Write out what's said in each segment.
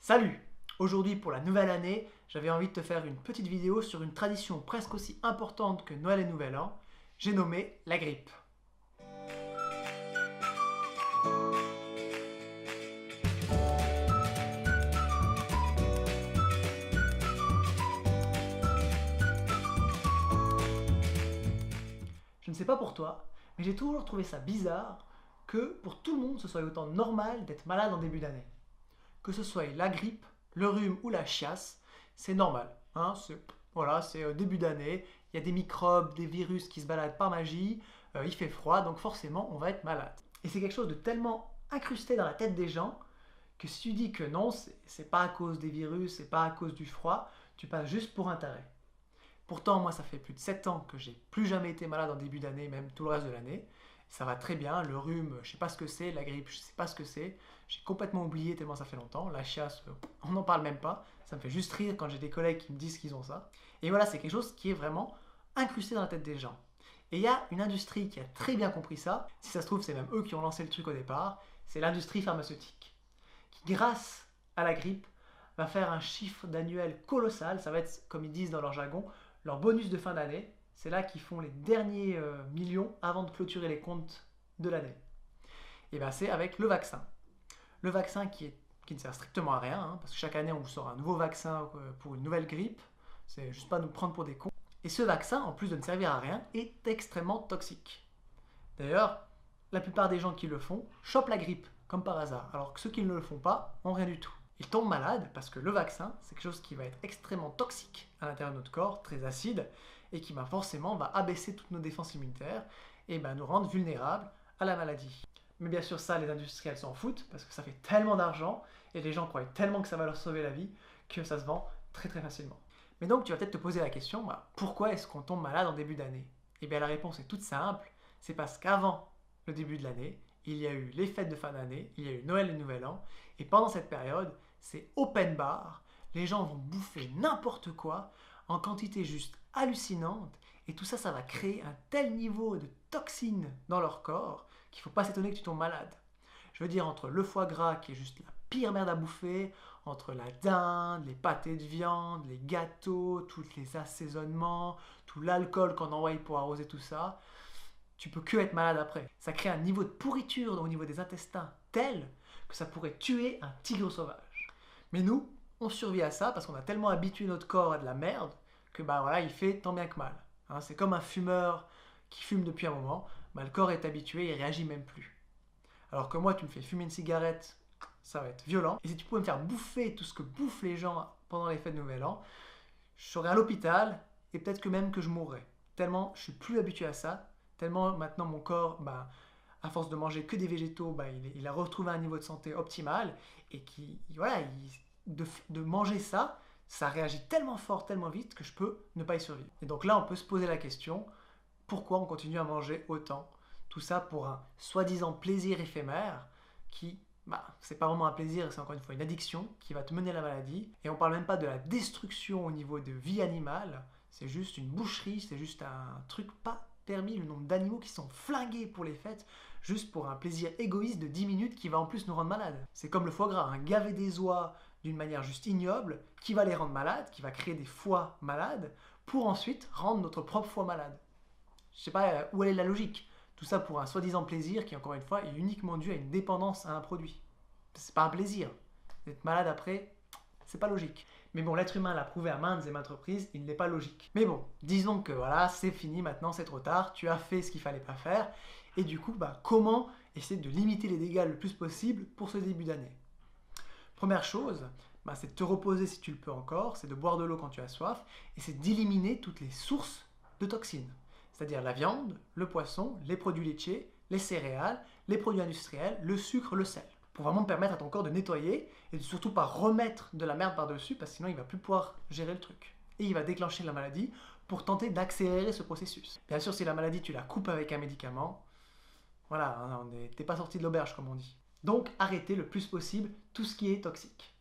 Salut! Aujourd'hui pour la nouvelle année, j'avais envie de te faire une petite vidéo sur une tradition presque aussi importante que Noël et Nouvel An. J'ai nommé la grippe. Je ne sais pas pour toi, mais j'ai toujours trouvé ça bizarre que pour tout le monde ce soit autant normal d'être malade en début d'année. Que ce soit la grippe, le rhume ou la chiasse, c'est normal. Hein, c'est début d'année, il y a des microbes, des virus qui se baladent par magie, il fait froid, donc forcément on va être malade. Et c'est quelque chose de tellement incrusté dans la tête des gens que si tu dis que non, c'est pas à cause des virus, c'est pas à cause du froid, tu passes juste pour un taré. Pourtant, moi, ça fait plus de 7 ans que j'ai plus jamais été malade en début d'année, même tout le reste de l'année. Ça va très bien, le rhume, je sais pas ce que c'est, la grippe, je sais pas ce que c'est. J'ai complètement oublié tellement ça fait longtemps. La chiasse, on n'en parle même pas. Ça me fait juste rire quand j'ai des collègues qui me disent qu'ils ont ça. Et voilà, c'est quelque chose qui est vraiment incrusté dans la tête des gens. Et il y a une industrie qui a très bien compris ça. Si ça se trouve, c'est même eux qui ont lancé le truc au départ. C'est l'industrie pharmaceutique. Qui, grâce à la grippe, va faire un chiffre d'annuel colossal. Ça va être, comme ils disent dans leur jargon, leur bonus de fin d'année. C'est là qu'ils font les derniers millions avant de clôturer les comptes de l'année. Et bien c'est avec le vaccin. Le vaccin qui ne sert strictement à rien, hein, parce que chaque année on vous sort un nouveau vaccin pour une nouvelle grippe. C'est juste pas nous prendre pour des cons. Et ce vaccin, en plus de ne servir à rien, est extrêmement toxique. D'ailleurs, la plupart des gens qui le font chopent la grippe, comme par hasard, alors que ceux qui ne le font pas ont rien du tout. Ils tombent malades parce que le vaccin, c'est quelque chose qui va être extrêmement toxique à l'intérieur de notre corps, très acide, et qui forcément va abaisser toutes nos défenses immunitaires et nous rendre vulnérables à la maladie. Mais bien sûr ça, les industriels s'en foutent parce que ça fait tellement d'argent et les gens croient tellement que ça va leur sauver la vie que ça se vend très très facilement. Mais donc tu vas peut-être te poser la question, pourquoi est-ce qu'on tombe malade en début d'année? Et bien la réponse est toute simple, c'est parce qu'avant le début de l'année, il y a eu les fêtes de fin d'année, il y a eu Noël et Nouvel An, et pendant cette période, c'est open bar, les gens vont bouffer n'importe quoi en quantité juste hallucinante, et tout ça, ça va créer un tel niveau de toxines dans leur corps qu'il ne faut pas s'étonner que tu tombes malade. Je veux dire, entre le foie gras qui est juste la pire merde à bouffer, entre la dinde, les pâtés de viande, les gâteaux, tous les assaisonnements, tout l'alcool qu'on envoie pour arroser tout ça, tu peux que être malade après. Ça crée un niveau de pourriture au niveau des intestins tel que ça pourrait tuer un tigre sauvage. Mais nous, on survit à ça parce qu'on a tellement habitué notre corps à de la merde que voilà, il fait tant bien que mal. Hein, c'est comme un fumeur qui fume depuis un moment, le corps est habitué, il réagit même plus. Alors que moi, tu me fais fumer une cigarette, ça va être violent. Et si tu pouvais me faire bouffer tout ce que bouffent les gens pendant les fêtes de Nouvel An, je serais à l'hôpital et peut-être que même que je mourrais. Tellement je suis plus habitué à ça, tellement maintenant mon corps, à force de manger que des végétaux, il a retrouvé un niveau de santé optimal et de manger ça, ça réagit tellement fort, tellement vite que je peux ne pas y survivre. Et donc là, on peut se poser la question, pourquoi on continue à manger autant? Tout ça pour un soi-disant plaisir éphémère qui, c'est pas vraiment un plaisir, c'est encore une fois une addiction qui va te mener à la maladie. Et on parle même pas de la destruction au niveau de vie animale, c'est juste une boucherie, c'est juste un truc pas permis, le nombre d'animaux qui sont flingués pour les fêtes, juste pour un plaisir égoïste de 10 minutes qui va en plus nous rendre malades. C'est comme le foie gras, gaver des oies d'une manière juste ignoble, qui va les rendre malades, qui va créer des foies malades, pour ensuite rendre notre propre foie malade. Je sais pas où est la logique. Tout ça pour un soi-disant plaisir qui, encore une fois, est uniquement dû à une dépendance à un produit. C'est pas un plaisir. D'être malade après, c'est pas logique. Mais bon, l'être humain l'a prouvé à maintes et maintes reprises, il n'est pas logique. Mais bon, disons que voilà, c'est fini maintenant, c'est trop tard, tu as fait ce qu'il fallait pas faire, et du coup, comment essayer de limiter les dégâts le plus possible pour ce début d'année? Première chose, c'est de te reposer si tu le peux encore, c'est de boire de l'eau quand tu as soif, et c'est d'éliminer toutes les sources de toxines. C'est-à-dire la viande, le poisson, les produits laitiers, les céréales, les produits industriels, le sucre, le sel. Pour vraiment permettre à ton corps de nettoyer et de surtout pas remettre de la merde par-dessus parce que sinon il va plus pouvoir gérer le truc. Et il va déclencher la maladie pour tenter d'accélérer ce processus. Bien sûr, si la maladie tu la coupes avec un médicament, voilà, t'es pas sorti de l'auberge comme on dit. Donc arrêtez le plus possible tout ce qui est toxique.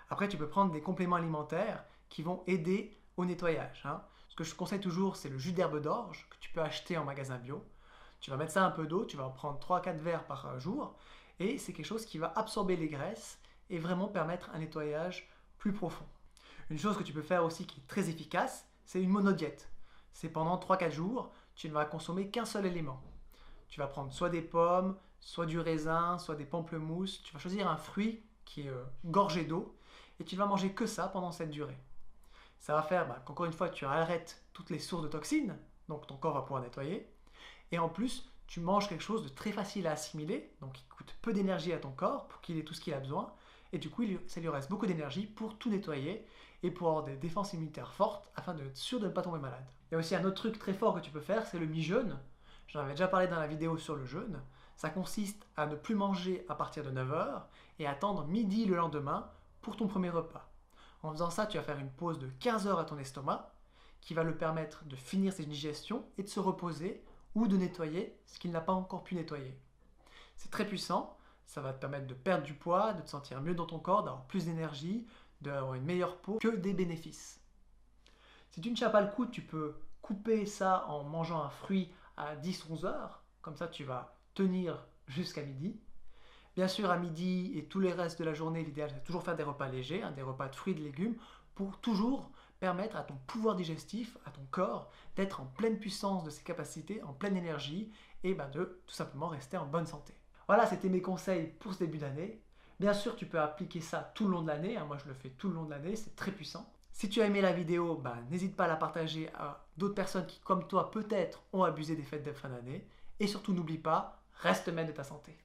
Après tu peux prendre des compléments alimentaires qui vont aider au nettoyage. Ce que je conseille toujours, c'est le jus d'herbe d'orge que tu peux acheter en magasin bio. Tu vas mettre ça un peu d'eau, tu vas en prendre 3 à 4 verres par jour, et c'est quelque chose qui va absorber les graisses et vraiment permettre un nettoyage plus profond. Une chose que tu peux faire aussi qui est très efficace, c'est une monodiète. C'est pendant 3-4 jours, tu ne vas consommer qu'un seul élément. Tu vas prendre soit des pommes, soit du raisin, soit des pamplemousses. Tu vas choisir un fruit qui est gorgé d'eau et tu ne vas manger que ça pendant cette durée. Ça va faire qu'encore une fois, tu arrêtes toutes les sources de toxines, donc ton corps va pouvoir nettoyer. Et en plus, tu manges quelque chose de très facile à assimiler, donc qui coûte peu d'énergie à ton corps pour qu'il ait tout ce qu'il a besoin. Et du coup, ça lui reste beaucoup d'énergie pour tout nettoyer et pour avoir des défenses immunitaires fortes afin d'être sûr de ne pas tomber malade. Il y a aussi un autre truc très fort que tu peux faire, c'est le mi-jeûne. J'en avais déjà parlé dans la vidéo sur le jeûne. Ça consiste à ne plus manger à partir de 9 heures et attendre midi le lendemain pour ton premier repas. En faisant ça, tu vas faire une pause de 15 heures à ton estomac qui va le permettre de finir ses digestions et de se reposer ou de nettoyer ce qu'il n'a pas encore pu nettoyer. C'est très puissant, ça va te permettre de perdre du poids, de te sentir mieux dans ton corps, d'avoir plus d'énergie, d'avoir une meilleure peau, que des bénéfices. Si tu ne tiens pas le coup, tu peux couper ça en mangeant un fruit à 10-11 heures, comme ça tu vas tenir jusqu'à midi. Bien sûr, à midi et tous les restes de la journée, l'idéal c'est toujours faire des repas légers, des repas de fruits et de légumes, pour toujours permettre à ton pouvoir digestif, à ton corps, d'être en pleine puissance de ses capacités, en pleine énergie, et de tout simplement rester en bonne santé. Voilà, c'était mes conseils pour ce début d'année. Bien sûr, tu peux appliquer ça tout le long de l'année. Moi, je le fais tout le long de l'année, c'est très puissant. Si tu as aimé la vidéo, n'hésite pas à la partager à d'autres personnes qui, comme toi, peut-être ont abusé des fêtes de fin d'année. Et surtout, n'oublie pas, reste maître de ta santé.